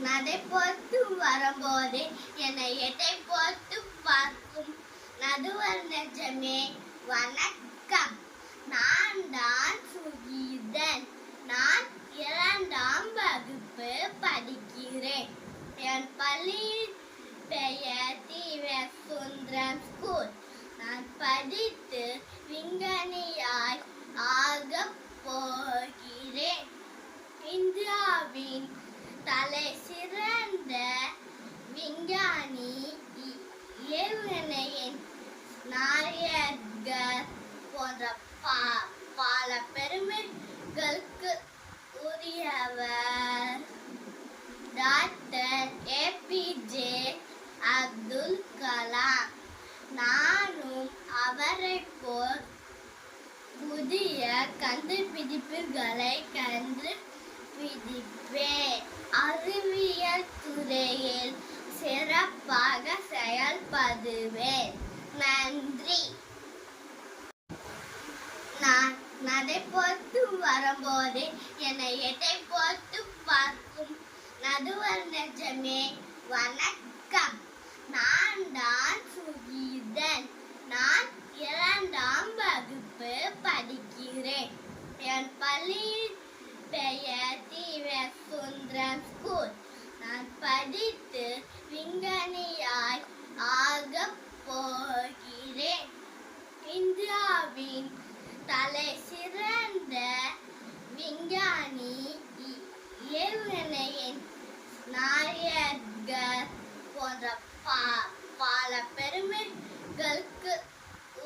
நடை போட்டு வரும்போது என்னை எடை போட்டு பார்க்கும் நடுவர் நெஞ்சமே வணக்கம். நான் தான் சுகீதன். நான் 2ஆம் வகுப்பு படிக்கிறேன். என் பள்ளியின் பெயர் சுந்தரம் ஸ்கூல். நான் படித்து விஞ்ஞானியாய் ஆகப் போகிறேன். இந்தியாவின் தலை சிறந்த விஞ்ஞானி, ஏவுகணையின் நாயகர் போன்ற பல பெருமைகளுக்கு உரியவர் டாக்டர் APJ அப்துல் கலாம். நானும் அவரை போல் புதிய கண்டுபிடிப்புகளை கண்டுபிடிப்பேன். அறிவியல் துறையில் சிறப்பாக செயல்படுவேன். நன்றி. நான் நடை போட்டு வரும்போது என்னை எடை போட்டு பார்க்கும் நடுவர் நெஞ்சமே வணக்கம். நான் தான் சுகீதன். நான் 2ஆம் வகுப்பு படிக்கிறேன். என் பள்ளியின் பெயர் சுந்தரம் ஸ்கூல். நான் படித்து விஞ்ஞானியாய் ஆகப் போகிறேன். இந்தியாவின் தலை சிறந்த விஞ்ஞானி, ஏவுகணையின் நாயகர் போன்ற பல பெருமைகளுக்கு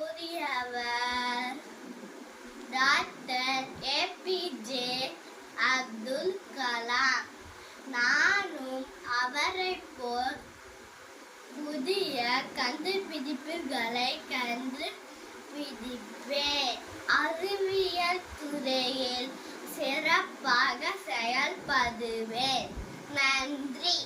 உரியவர் டாக்டர் APJ அப்துல் கலாம். நானும் அவரை போல் புதிய கண்டுபிடிப்புகளை கண்டுபிடிப்பேன். அறிவியல் துறையில் சிறப்பாக செயல்படுவேன். நன்றி.